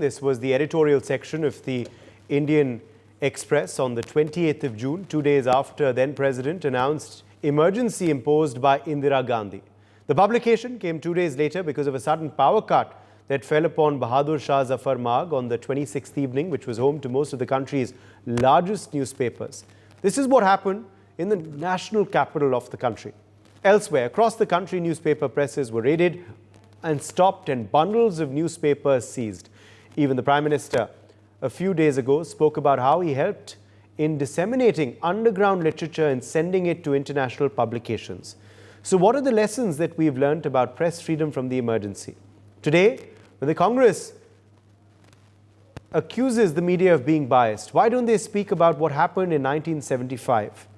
This was the editorial section of the Indian Express on the 28th of June, 2 days after then President announced emergency imposed by Indira Gandhi. The publication came 2 days later because of a sudden power cut that fell upon Bahadur Shah Zafar Marg on the 26th evening, which was home to most of the country's largest newspapers. This is what happened in the national capital of the country. Elsewhere, across the country, newspaper presses were raided and stopped and bundles of newspapers seized. Even the Prime Minister, a few days ago, spoke about how he helped in disseminating underground literature and sending it to international publications. So what are the lessons that we've learned about press freedom from the emergency? Today, when the Congress accuses the media of being biased, why don't they speak about what happened in 1975?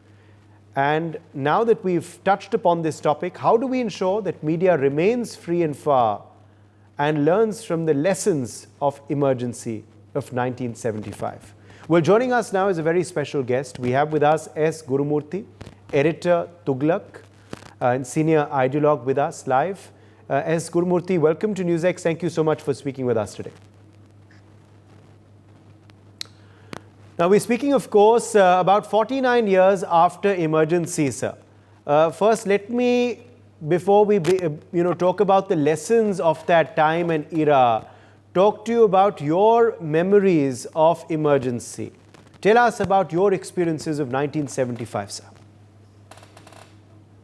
And now that we've touched upon this topic, how do we ensure that media remains free and fair and learns from the lessons of emergency of 1975? Well, joining us now is a very special guest. We have with us S. Gurumurthy, editor Tughlaq, and senior ideologue with us live. S. Gurumurthy, welcome to NewsX. Thank you so much for speaking with us today. Now, we're speaking, of course, about 49 years after emergency, sir. First, let me, before we talk about the lessons of that time and era, talk to you about your memories of emergency. Tell us about your experiences of 1975, sir.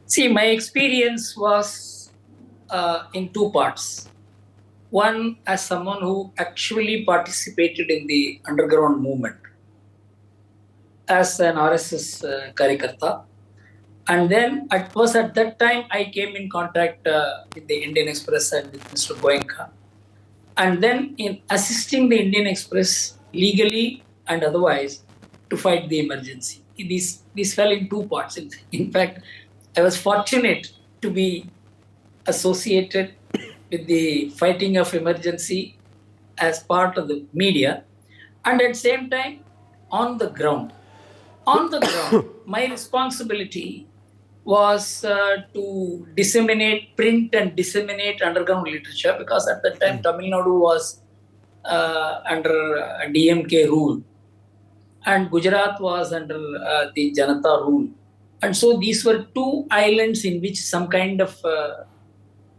See, my experience was in two parts. One, as someone who actually participated in the underground movement as an RSS Karyakarta. And then it was at that time I came in contact with the Indian Express and with Mr. Goenka. And then in assisting the Indian Express legally and otherwise to fight the emergency. This fell in two parts. In fact, I was fortunate to be associated with the fighting of emergency as part of the media and at the same time on the ground. On the ground, my responsibility was to print and disseminate underground literature because at that time Tamil Nadu was under DMK rule and Gujarat was under the Janata rule. And so these were two islands in which some kind of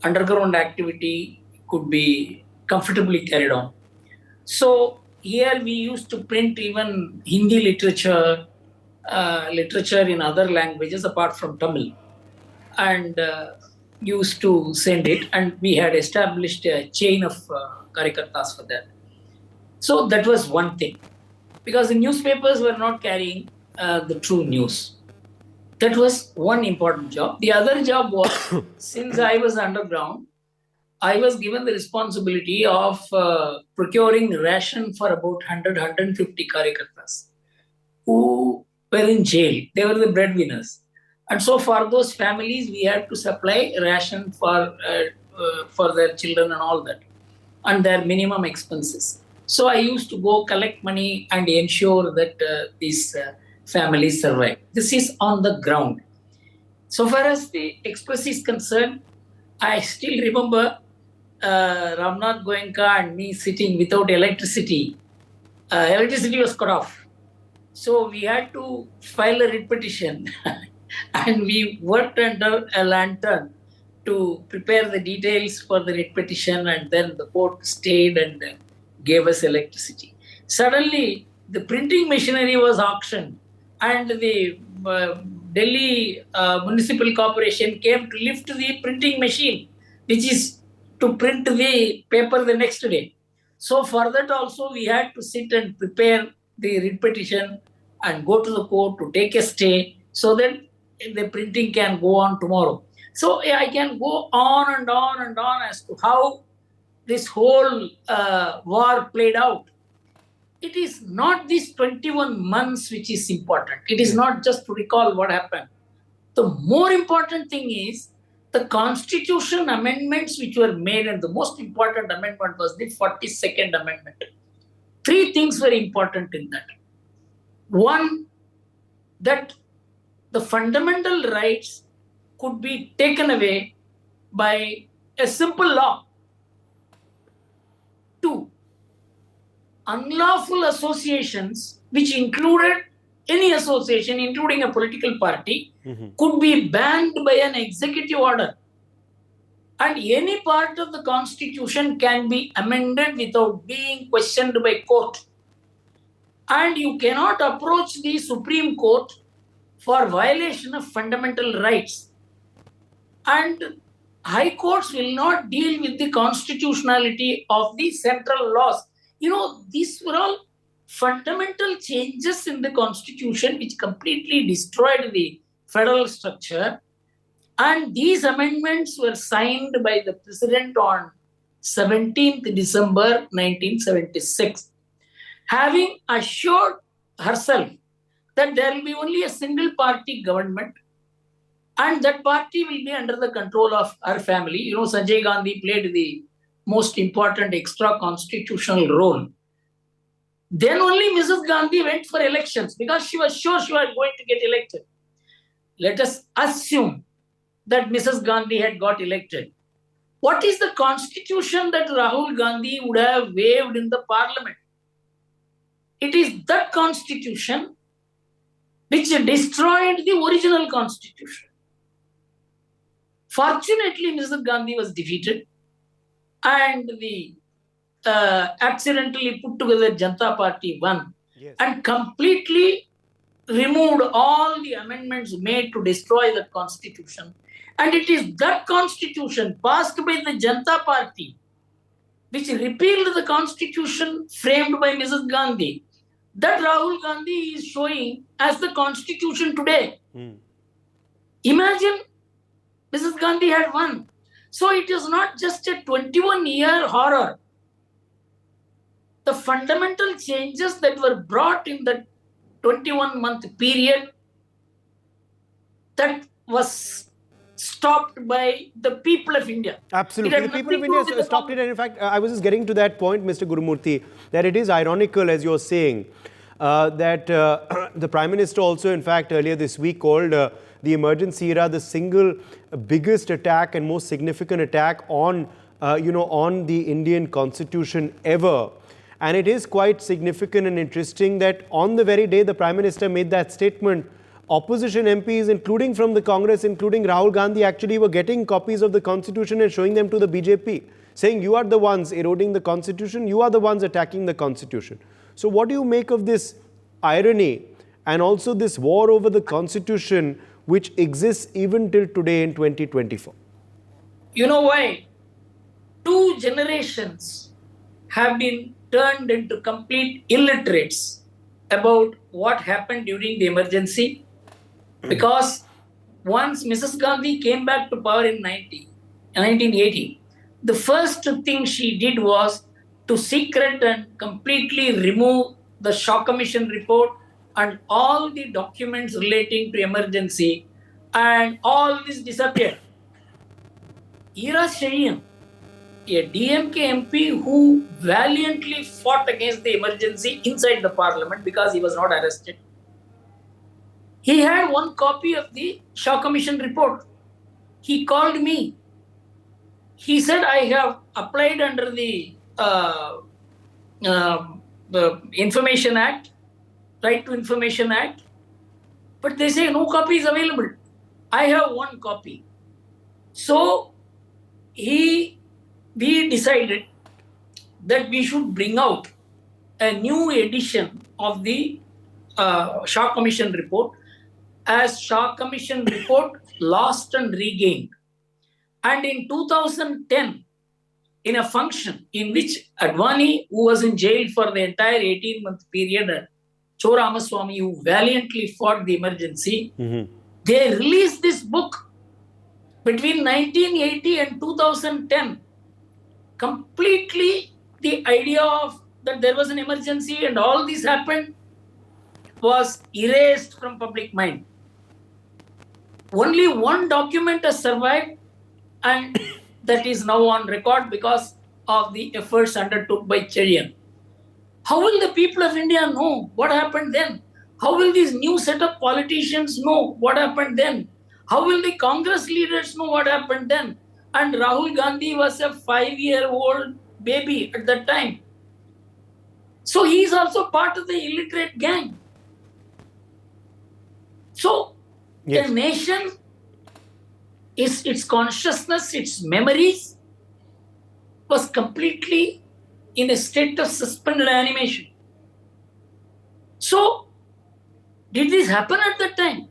underground activity could be comfortably carried on. So here we used to print even Hindi literature in other languages apart from Tamil and used to send it, and we had established a chain of Karyakartas for that. So that was one thing because the newspapers were not carrying the true news. That was one important job. The other job was, since I was underground, I was given the responsibility of procuring ration for about 150 Karyakartas who were in jail. They were the breadwinners. And so for those families, we had to supply ration for their children and all that, and their minimum expenses. So I used to go collect money and ensure that these families survive. This is on the ground. So far as the Express is concerned, I still remember Ramnath Goenka and me sitting without electricity. Electricity was cut off. So we had to file a writ petition and we worked under a lantern to prepare the details for the writ petition, and then the court stayed and gave us electricity. Suddenly, the printing machinery was auctioned and the Delhi Municipal Corporation came to lift the printing machine, which is to print the paper the next day. So for that also we had to sit and prepare the writ petition and go to the court to take a stay so that the printing can go on tomorrow. So I can go on and on and on as to how this whole war played out. It is not these 21 months which is important. It is not just to recall what happened. The more important thing is the constitution amendments which were made, and the most important amendment was the 42nd Amendment. Three things were important in that. One, that the fundamental rights could be taken away by a simple law. Two, unlawful associations, which included any association, including a political party, could be banned by an executive order. And any part of the constitution can be amended without being questioned by court. And you cannot approach the Supreme Court for violation of fundamental rights. And high courts will not deal with the constitutionality of the central laws. These were all fundamental changes in the constitution which completely destroyed the federal structure. And these amendments were signed by the president on 17th December 1976, having assured herself that there will be only a single party government and that party will be under the control of her family. Sanjay Gandhi played the most important extra constitutional role. Then only Mrs. Gandhi went for elections because she was sure she was going to get elected. Let us assume that Mrs. Gandhi had got elected. What is the constitution that Rahul Gandhi would have waived in the parliament? It is that constitution which destroyed the original constitution. Fortunately, Mrs. Gandhi was defeated and the accidentally put together Janata Party won and completely removed all the amendments made to destroy the constitution. And it is that constitution passed by the Janata Party which repealed the constitution framed by Mrs. Gandhi that Rahul Gandhi is showing as the constitution today. Imagine Mrs. Gandhi had won. So it is not just a 21-year horror. The fundamental changes that were brought in the 21-month period that was stopped by the people of India. Absolutely. The people of India stopped it. And in fact, I was just getting to that point, Mr. Gurumurthy, that it is ironical, as you're saying, that the Prime Minister also, in fact, earlier this week called the emergency era the single biggest attack and most significant attack on, on the Indian Constitution ever. And it is quite significant and interesting that on the very day the Prime Minister made that statement, opposition MPs, including from the Congress, including Rahul Gandhi, actually were getting copies of the Constitution and showing them to the BJP, saying you are the ones eroding the Constitution, you are the ones attacking the Constitution. So what do you make of this irony and also this war over the Constitution which exists even till today in 2024? You know why? 2 generations have been turned into complete illiterates about what happened during the emergency. Because once Mrs. Gandhi came back to power in 1980, the first thing she did was to secret and completely remove the Shaw Commission report and all the documents relating to emergency, and all this disappeared. Ira Shayan, a DMK MP who valiantly fought against the emergency inside the parliament because he was not arrested, he had 1 copy of the Shaw Commission report. He called me. He said, I have applied under the Information Act, Right to Information Act, but they say no copy is available. I have 1 copy. So we decided that we should bring out a new edition of the Shaw Commission report as Shaw Commission report Lost and Regained. And in 2010, in a function in which Advani, who was in jail for the entire 18-month period, and Cho Ramaswamy, who valiantly fought the emergency, they released this book between 1980 and 2010. Completely the idea of that there was an emergency and all this happened was erased from public mind. Only 1 document has survived, and that is now on record because of the efforts undertook by Cherian. How will the people of India know what happened then? How will these new set of politicians know what happened then? How will the Congress leaders know what happened then? And Rahul Gandhi was a 5-year-old baby at that time. So he is also part of the illiterate gang. So Yes. a nation is its consciousness, its memories was completely in a state of suspended animation. So, did this happen at that time?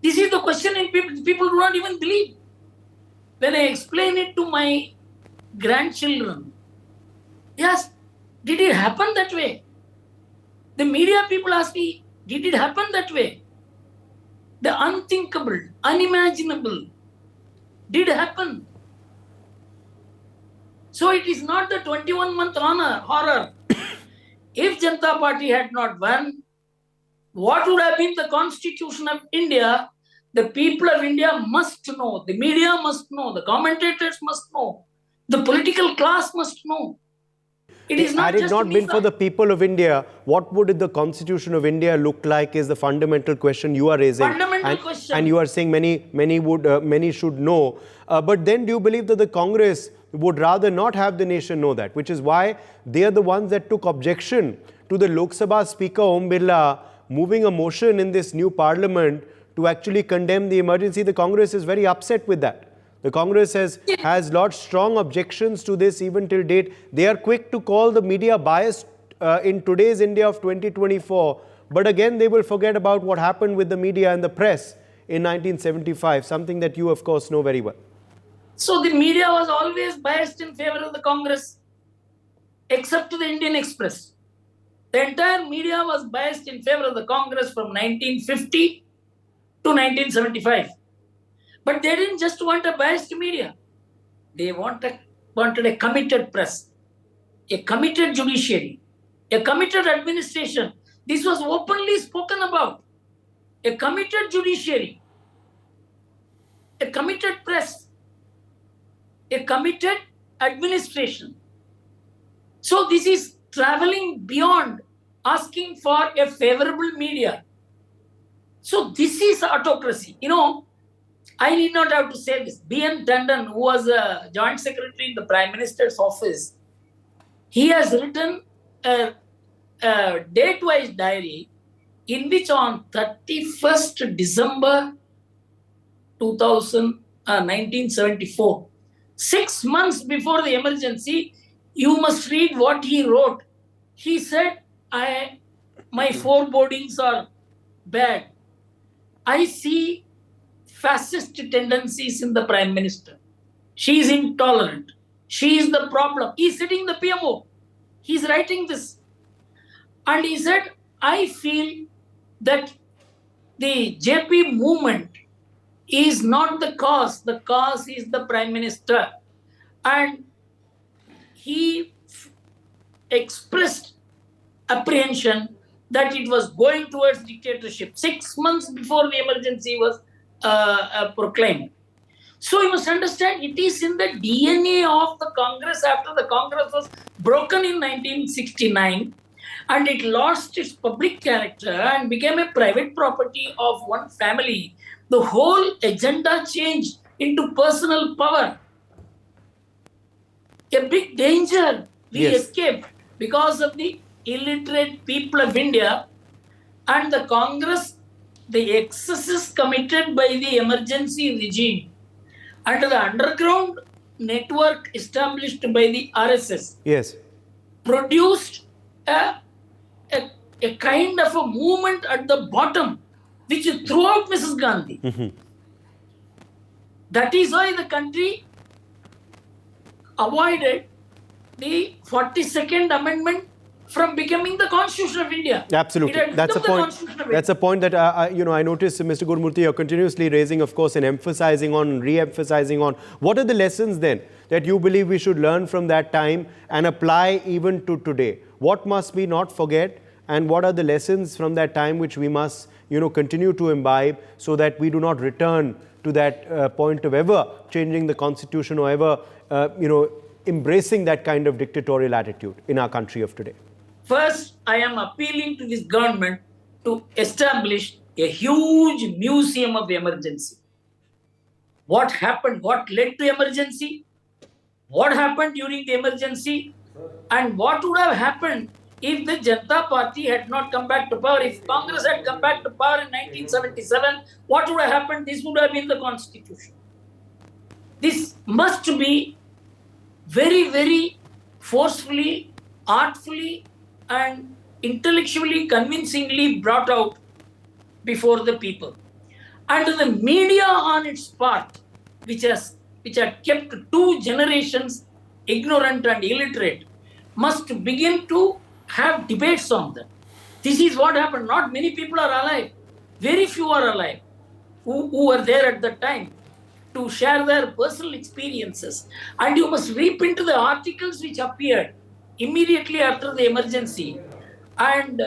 This is the question, and people do not even believe. When I explain it to my grandchildren, yes, did it happen that way? The media people ask me, did it happen that way? The unthinkable, unimaginable did happen. So it is not the 21-month horror. If Janata Party had not won, what would have been the Constitution of India? The people of India must know, the media must know, the commentators must know, the political class must know. It is not Had it just not been for the people of India, what would the Constitution of India look like is the fundamental question you are raising. Fundamental question. And you are saying many should know. But then do you believe that the Congress would rather not have the nation know that? Which is why they are the ones that took objection to the Lok Sabha Speaker Om Birla moving a motion in this new parliament to actually condemn the emergency. The Congress is very upset with that. The Congress has lodged strong objections to this even till date. They are quick to call the media biased in today's India of 2024. But again, they will forget about what happened with the media and the press in 1975, something that you, of course, know very well. So the media was always biased in favor of the Congress, except to the Indian Express. The entire media was biased in favor of the Congress from 1950 to 1975. But they didn't just want a biased media. They wanted a committed press, a committed judiciary, a committed administration. This was openly spoken about. A committed judiciary, a committed press, a committed administration. So this is traveling beyond asking for a favorable media. So this is autocracy. You know, I need not have to say this. B.N. Tandon, who was a joint secretary in the Prime Minister's office, he has written a date-wise diary in which on 31st December 1974, 6 months before the emergency, you must read what he wrote. He said, my forebodings are bad. I see fascist tendencies in the Prime Minister. She is intolerant. She is the problem. He is sitting in the PMO. He is writing this. And he said, I feel that the JP movement is not the cause. The cause is the Prime Minister. And he expressed apprehension that it was going towards dictatorship 6 months before the emergency was proclaimed. So you must understand, it is in the DNA of the Congress after the Congress was broken in 1969 and it lost its public character and became a private property of one family. The whole agenda changed into personal power. A big danger we escaped because of the illiterate people of India and the Congress, the excesses committed by the emergency regime and the underground network established by the RSS produced a kind of a movement at the bottom which threw out Mrs. Gandhi. That is why the country avoided the 42nd Amendment from becoming the Constitution of India. Absolutely. That's a point. That's a point that I noticed, Mr. Gurumurthy, you're continuously raising, of course, and emphasizing on, re-emphasizing on. What are the lessons then that you believe we should learn from that time and apply even to today? What must we not forget, and what are the lessons from that time which we must, continue to imbibe so that we do not return to that point of ever changing the constitution or ever, embracing that kind of dictatorial attitude in our country of today? First, I am appealing to this government to establish a huge museum of emergency. What happened? What led to emergency? What happened during the emergency? And what would have happened if the Janata Party had not come back to power? If Congress had come back to power in 1977, what would have happened? This would have been the constitution. This must be very, very forcefully, artfully, and intellectually, convincingly brought out before the people. And the media on its part, which had kept two generations ignorant and illiterate, must begin to have debates on them. This is what happened. Not many people are alive. Very few are alive who were there at the time to share their personal experiences. And you must reap into the articles which appeared immediately after the emergency. And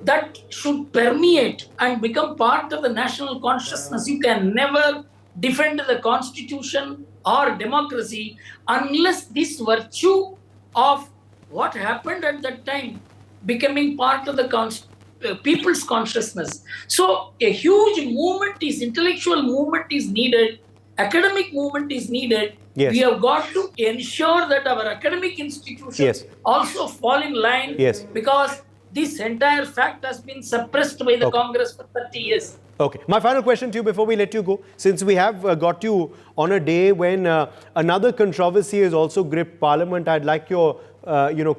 that should permeate and become part of the national consciousness. You can never defend the constitution or democracy unless this virtue of what happened at that time becoming part of the people's consciousness. So a huge movement is, intellectual movement is needed, academic movement is needed. Yes. We have got to ensure that our academic institutions Yes. also fall in line, Yes. because this entire fact has been suppressed by the Congress for 30 years. Okay. My final question to you before we let you go, since we have got you on a day when another controversy has also gripped Parliament, I'd like your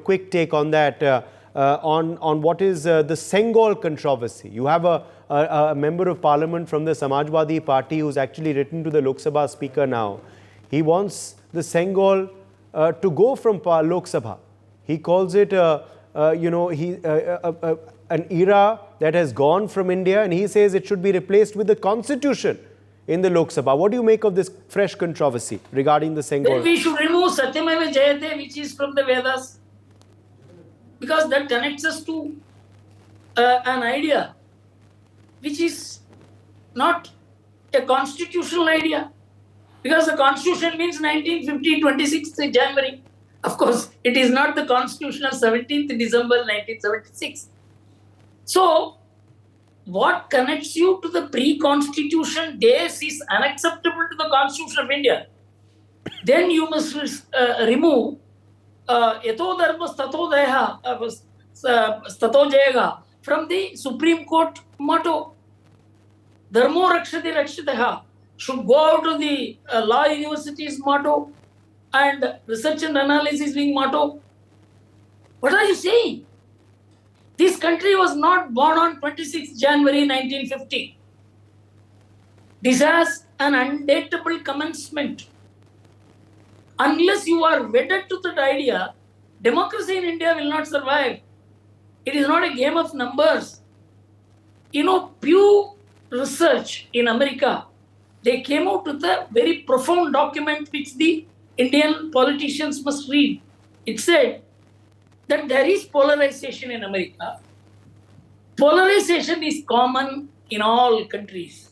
quick take on that, on what is the Sengol controversy. You have a member of Parliament from the Samajwadi Party who's actually written to the Lok Sabha Speaker now. He wants the Sengol to go from Lok Sabha. He calls it an era that has gone from India, and he says it should be replaced with the constitution in the Lok Sabha. What do you make of this fresh controversy regarding the Sengol? Then we should remove Satyameva Jayate, which is from the Vedas, because that connects us to an idea which is not a constitutional idea, because the constitution means 1950, 26th January. Of course, it is not the constitution of 17th December 1976. So, what connects you to the pre-constitution days is unacceptable to the Constitution of India. Then you must remove Yato Dharma Stato Deha Stato Jayega from the Supreme Court motto. Dharmo Rakshati Rakshitaha should go out of the law university's motto and research and analysis being motto. What are you saying? This country was not born on 26th January 1950. This has an undateable commencement. Unless you are wedded to that idea, democracy in India will not survive. It is not a game of numbers. Pew Research in America, they came out with a very profound document which the Indian politicians must read. It said that there is polarization in America. Polarization is common in all countries.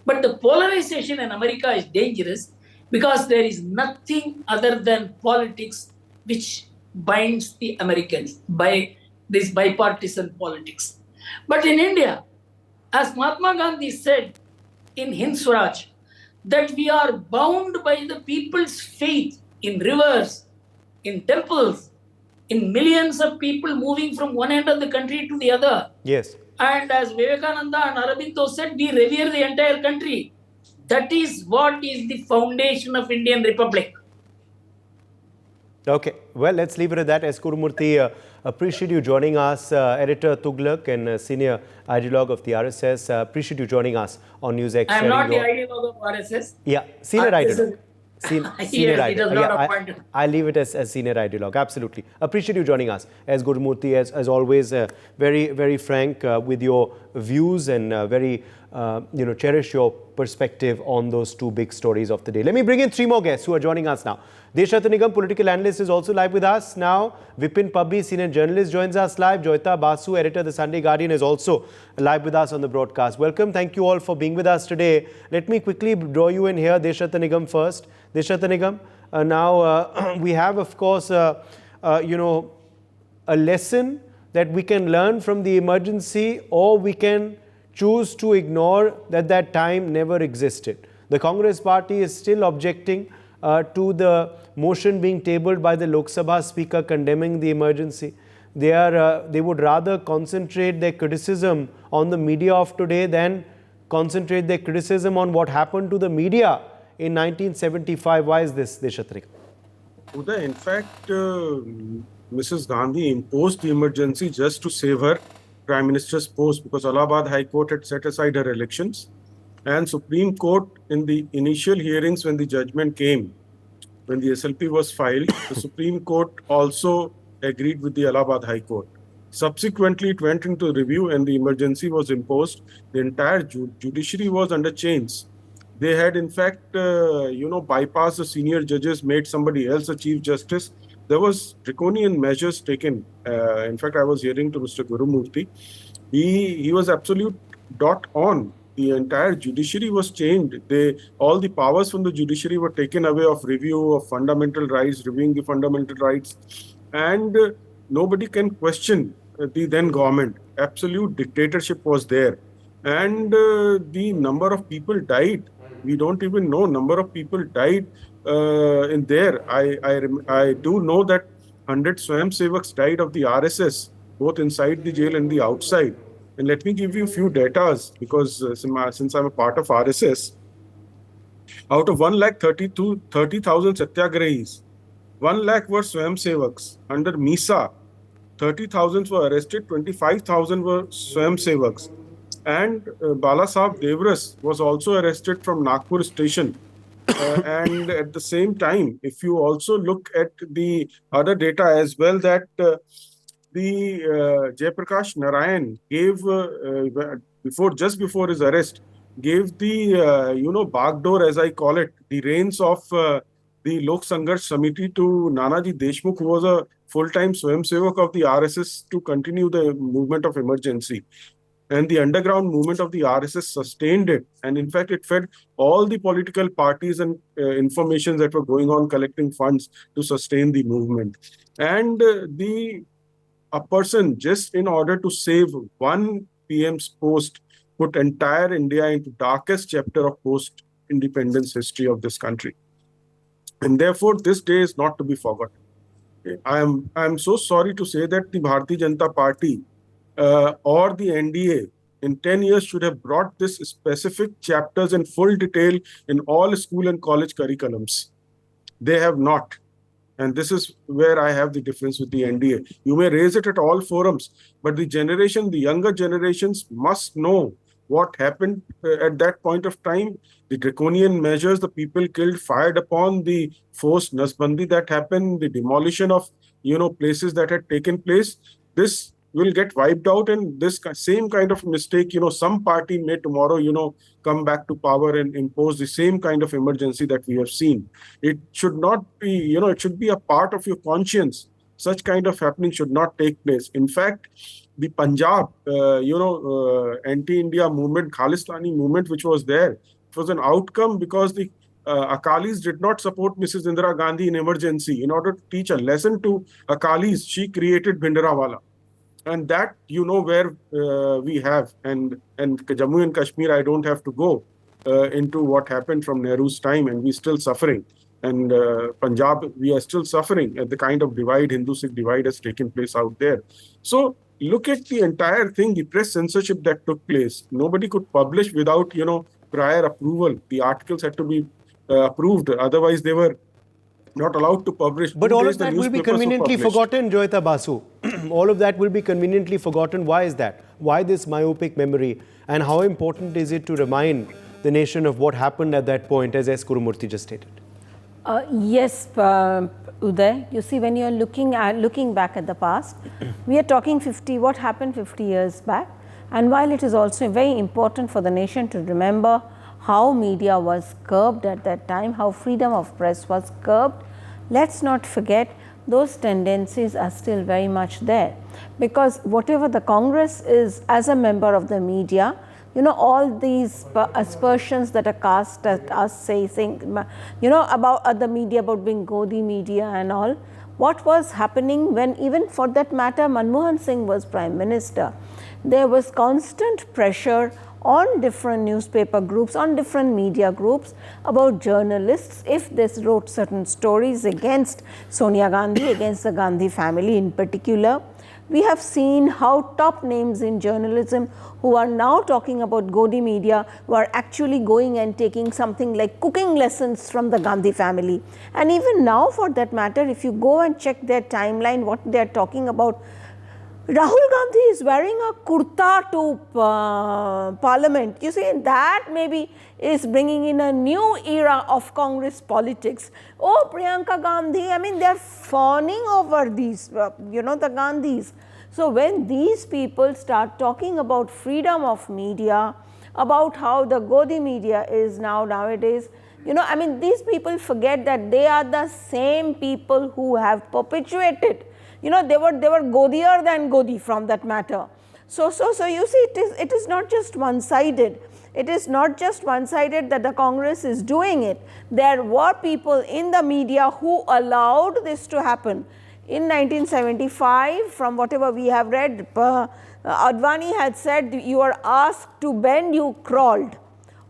But the polarization in America is dangerous because there is nothing other than politics which binds the Americans, by this bipartisan politics. But in India, as Mahatma Gandhi said in Hind Swaraj, that we are bound by the people's faith in rivers, in temples, in millions of people moving from one end of the country to the other. Yes. And as Vivekananda and Aurobindo said, we revere the entire country. That is what is the foundation of Indian Republic. Okay, well, let's leave it at that. S. Gurumurthy, appreciate you joining us, editor Tughlaq and senior ideologue of the RSS. Appreciate you joining us on NewsX. I am not the ideologue of RSS. Yeah, senior ideologue. Senior ideologue. I'll leave it as senior ideologue. Absolutely. Appreciate you joining us. S. Gurumurthy, as always, very, very frank with your views and very, cherish your perspective on those two big stories of the day. Let me bring in three more guests who are joining us now. Deshat Nigam, political analyst, is also live with us now. Vipin Pabbi, senior journalist, joins us live. Joyita Basu, editor of the Sunday Guardian, is also live with us on the broadcast. Welcome. Thank you all for being with us today. Let me quickly draw you in here. Deshat Nigam first. Deshat Nigam, now we have, of course, a lesson that we can learn from the emergency, or we can choose to ignore that time never existed. The Congress party is still objecting to the motion being tabled by the Lok Sabha Speaker condemning the emergency. They would rather concentrate their criticism on the media of today than concentrate their criticism on what happened to the media in 1975. Why is this, Deshatrika? Uday, in fact, Mrs. Gandhi imposed the emergency just to save her Prime Minister's post, because Allahabad High Court had set aside her elections, and Supreme Court, in the initial hearings when the judgment came, when the SLP was filed, the Supreme Court also agreed with the Allahabad High Court. Subsequently, it went into review and the emergency was imposed. The entire judiciary was under chains. They had, in fact, bypassed the senior judges, made somebody else a chief justice. There was draconian measures taken. In fact, I was hearing to Mr. Gurumurthy. He was absolute dot on. The entire judiciary was changed. All the powers from the judiciary were taken away of review of fundamental rights, reviewing the fundamental rights. And nobody can question the then government. Absolute dictatorship was there. And the number of people died. We don't even know number of people died in there. I do know that 100 Swayamsevaks died of the RSS, both inside the jail and the outside. And let me give you a few datas, because since I'm a part of RSS, out of 1,30,000 satyagrahis, 1 lakh were Swayamsevaks. Under MISA, 30,000 were arrested, 25,000 were Swayamsevaks. And Balasaheb Devras was also arrested from Nagpur station. And at the same time, if you also look at the other data as well, that the Jayaprakash Narayan gave, just before his arrest, gave the, backdoor, as I call it, the reins of the Lok Sangharsh Samiti to Nanaji Deshmukh, who was a full-time Swayamsevak of the RSS, to continue the movement of emergency. And the underground movement of the RSS sustained it. And in fact, it fed all the political parties and information that were going on, collecting funds to sustain the movement. And a person, just in order to save one PM's post, put entire India into darkest chapter of post-independence history of this country. And therefore, this day is not to be forgotten. I am so sorry to say that the Bharatiya Janata Party or the NDA in 10 years should have brought this specific chapters in full detail in all school and college curriculums. They have not. And this is where I have the difference with the NDA. You may raise it at all forums, but the younger generations must know what happened at that point of time, the draconian measures, the people killed, fired upon, the forced nasbandi that happened, the demolition of, places that had taken place. This will get wiped out, and this same kind of mistake, some party may tomorrow, come back to power and impose the same kind of emergency that we have seen. It should not be, it should be a part of your conscience. Such kind of happening should not take place. In fact, the Punjab, anti-India movement, Khalistani movement, which was there, it was an outcome because the Akalis did not support Mrs. Indira Gandhi in emergency. In order to teach a lesson to Akalis, she created Bhindarawala. And that, where we have, and Jammu and Kashmir, I don't have to go into what happened from Nehru's time, and we're still suffering. And Punjab, we are still suffering at the kind of divide, Hindu-Sikh divide has taken place out there. So look at the entire thing, the press censorship that took place. Nobody could publish without, prior approval. The articles had to be approved. Otherwise, they were not allowed to publish. But all of that will be conveniently forgotten, Joyita Basu. All of that will be conveniently forgotten. Why is that? Why this myopic memory? And how important is it to remind the nation of what happened at that point, as S. Gurumurthy just stated? Yes, Uday. You see, when you're looking back at the past, we are talking what happened 50 years back. And while it is also very important for the nation to remember how media was curbed at that time, how freedom of press was curbed, let's not forget those tendencies are still very much there. Because whatever the Congress is as a member of the media, all these aspersions that are cast at us saying, about the media, about being Godi media and all, what was happening when, even for that matter, Manmohan Singh was Prime Minister, there was constant pressure on different newspaper groups, on different media groups about journalists if they wrote certain stories against Sonia Gandhi, against the Gandhi family in particular. We have seen how top names in journalism who are now talking about Godi media were actually going and taking something like cooking lessons from the Gandhi family. And even now, for that matter, if you go and check their timeline, what they are talking about, Rahul Gandhi is wearing a kurta to parliament. You see, that maybe is bringing in a new era of Congress politics. Oh, Priyanka Gandhi, I mean, they are fawning over these, the Gandhis. So, when these people start talking about freedom of media, about how the Godi media is nowadays, I mean, these people forget that they are the same people who have perpetuated. They were Godier than Godi from that matter. So you see, it is not just one-sided. It is not just one-sided that the Congress is doing it. There were people in the media who allowed this to happen. In 1975, from whatever we have read, Advani had said, you are asked to bend, you crawled.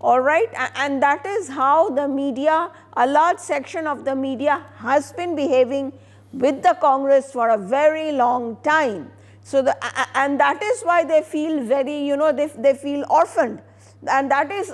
All right, and that is how the media, a large section of the media has been behaving with the Congress for a very long time. So, and that is why they feel very, they feel orphaned. And that is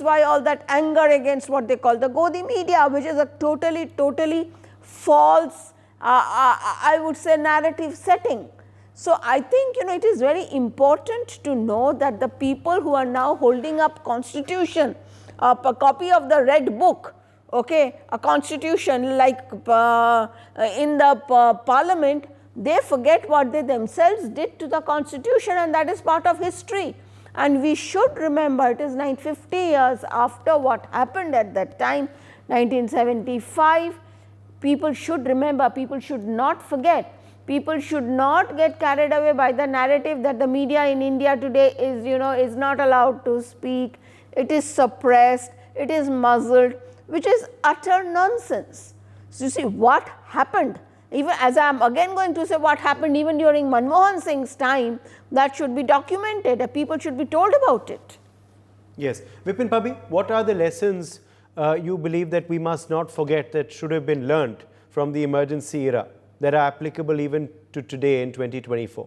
why all that anger against what they call the Godi media, which is a totally false, I would say, narrative setting. So, I think, it is very important to know that the people who are now holding up constitution, a copy of the red book, okay, a constitution like in the parliament, they forget what they themselves did to the constitution, and that is part of history. And we should remember, it is 50 years after what happened at that time, 1975. People should remember, people should not forget. People should not get carried away by the narrative that the media in India today is, is not allowed to speak, it is suppressed, it is muzzled, which is utter nonsense. So, you see what happened, even as I am again going to say what happened even during Manmohan Singh's time, that should be documented, people should be told about it. Yes. Vipin Pabbi, what are the lessons you believe that we must not forget that should have been learned from the emergency era that are applicable even to today in 2024?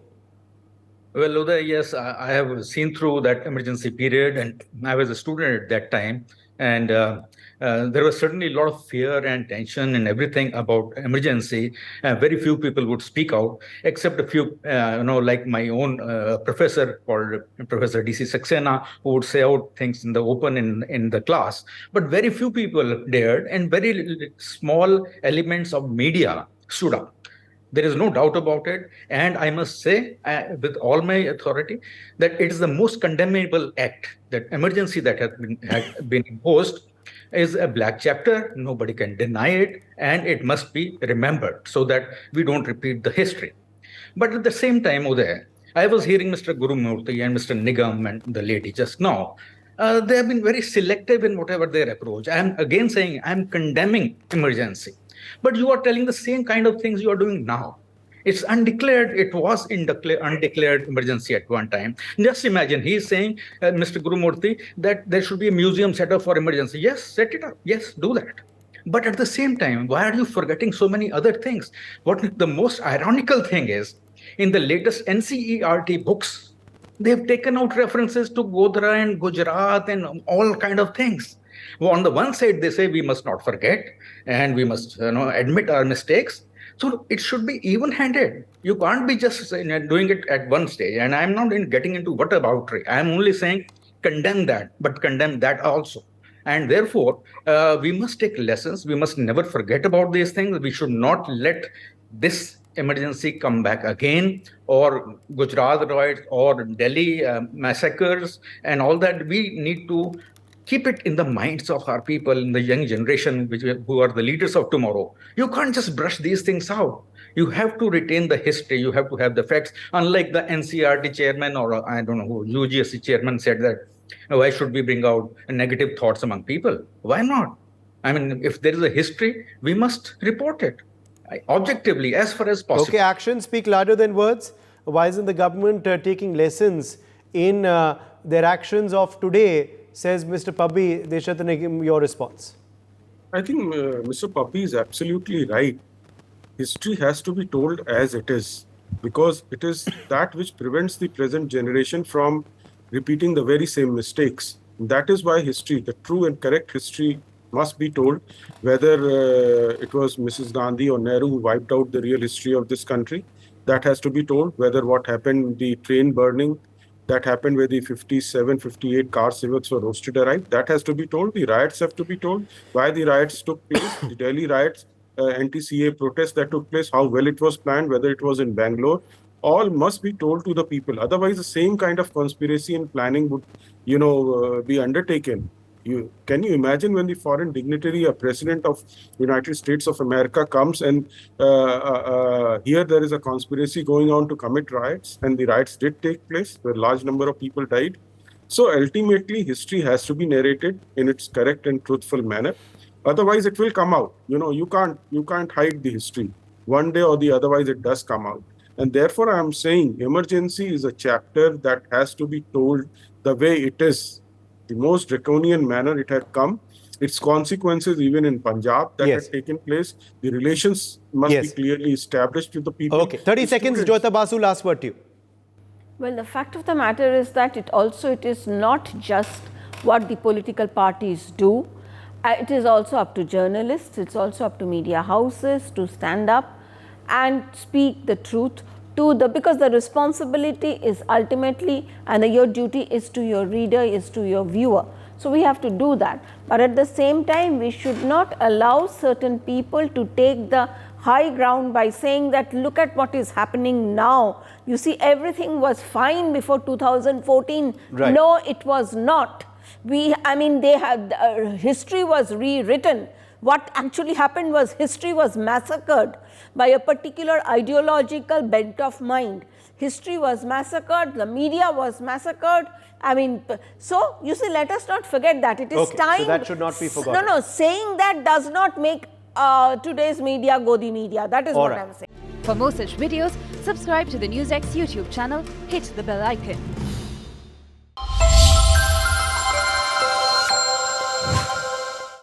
Well, Uday, yes, I have seen through that emergency period, and I was a student at that time. And there was certainly a lot of fear and tension and everything about emergency. Very few people would speak out, except a few, like my own professor called Professor D.C. Saxena, who would say out things in the open in the class. But very few people dared, and very small elements of media stood up. There is no doubt about it. And I must say, with all my authority, that it is the most condemnable act, that emergency that has been imposed is a black chapter. Nobody can deny it, and it must be remembered so that we don't repeat the history. But at the same time, Uday, I was hearing Mr. Guru Murthy and Mr. Nigam and the lady just now. They have been very selective in whatever their approach. I am again saying I'm condemning emergency. But you are telling the same kind of things you are doing now. It's undeclared. It was undeclared emergency at one time. Just imagine, he's saying, Mr. Guru Murthy, that there should be a museum set up for emergency. Yes, set it up. Yes, do that. But at the same time, why are you forgetting so many other things? What the most ironical thing is, in the latest NCERT books, they've taken out references to Godhra and Gujarat and all kind of things. Well, on the one side, they say we must not forget and we must admit our mistakes. So it should be even-handed. You can't be just doing it at one stage. And I'm not getting into whataboutery. I'm only saying condemn that, but condemn that also. And therefore, we must take lessons. We must never forget about these things. We should not let this emergency come back again, or Gujarat riots, or Delhi massacres, and all that. We need to keep it in the minds of our people, in the young generation, who are the leaders of tomorrow. You can't just brush these things out. You have to retain the history. You have to have the facts. Unlike the NCERT chairman, or I don't know who, UGSC chairman said that, why should we bring out negative thoughts among people? Why not? I mean, if there is a history, we must report it objectively, as far as possible. Okay, actions speak louder than words. Why isn't the government taking lessons in their actions of today, says Mr. Pabbi Deshathanegam. Your response? I think Mr. Pabbi is absolutely right. History has to be told as it is, because it is that which prevents the present generation from repeating the very same mistakes. That is why history, the true and correct history, must be told, whether it was Mrs. Gandhi or Nehru who wiped out the real history of this country. That has to be told, whether what happened, the train burning, that happened where the 57, 58 car civils were roasted alive. That has to be told. The riots have to be told. Why the riots took place, the Delhi riots, anti-CA protests that took place, how well it was planned, whether it was in Bangalore, all must be told to the people. Otherwise, the same kind of conspiracy and planning would, be undertaken. Can you imagine when the foreign dignitary, a president of United States of America, comes and here there is a conspiracy going on to commit riots, and the riots did take place where a large number of people died. So ultimately, history has to be narrated in its correct and truthful manner. Otherwise, it will come out. You can't hide the history. One day or the otherwise, it does come out. And therefore, I am saying emergency is a chapter that has to be told the way it is. The most draconian manner it had come, its consequences even in Punjab that had taken place, the relations must be clearly established with the people. Okay, 30 seconds, Jyota Basu, last word to you. Well, the fact of the matter is that it is not just what the political parties do. It is also up to journalists, it's also up to media houses to stand up and speak the truth because the responsibility is ultimately, and your duty is to your reader, is to your viewer. So we have to do that. But at the same time, we should not allow certain people to take the high ground by saying that look at what is happening now. You see, everything was fine before 2014. Right. No, it was not. History was rewritten. What actually happened was history was massacred by a particular ideological bent of mind. History was massacred, the media was massacred. So you see, let us not forget that. It is time. So that should not be forgotten. No, saying that does not make today's media Godi media. That is what I am saying. For more such videos, subscribe to the NewsX YouTube channel, hit the bell icon.